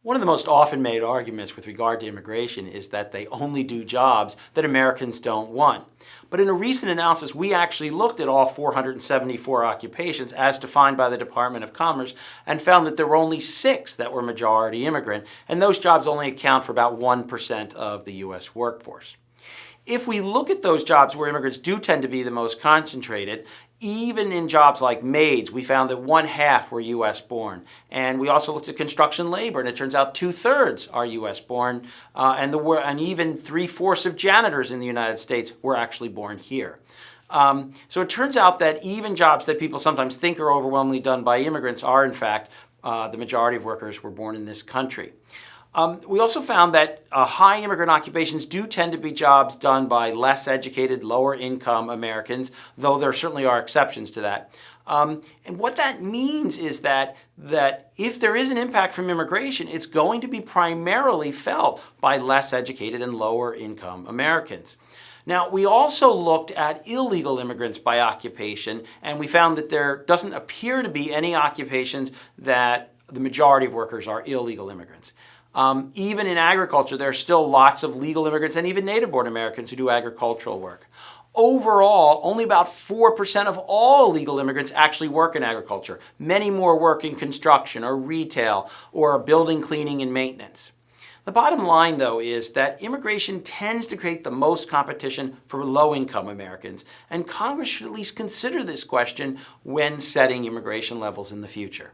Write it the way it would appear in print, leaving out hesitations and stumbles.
One of the most often made arguments with regard to immigration is that they only do jobs that Americans don't want. But in a recent analysis, we actually looked at all 474 occupations as defined by the Department of Commerce and found that there were only 6 that were majority immigrant, and those jobs only account for about 1% of the U.S. workforce. If we look at those jobs where immigrants do tend to be the most concentrated, even in jobs like maids, we found that 1/2 were U.S.born. And we also looked at construction labor, and it turns out 2/3 are U.S.born, and even 3/4 of janitors in the United States were actually born here. So it turns out that even jobs that people sometimes think are overwhelmingly done by immigrants are, in fact, the majority of workers were born in this country. We also found that high immigrant occupations do tend to be jobs done by less educated, lower income Americans, though there certainly are exceptions to that. And what that means is that if there is an impact from immigration, it's going to be primarily felt by less educated and lower income Americans. Now, we also looked at illegal immigrants by occupation, and we found that there doesn't appear to be any occupations that the majority of workers are illegal immigrants. Even in agriculture, there are still lots of legal immigrants and even native-born Americans who do agricultural work. Overall, only about 4% of all legal immigrants actually work in agriculture. Many more work in construction or retail or building cleaning and maintenance. The bottom line, though, is that immigration tends to create the most competition for low-income Americans, and Congress should at least consider this question when setting immigration levels in the future.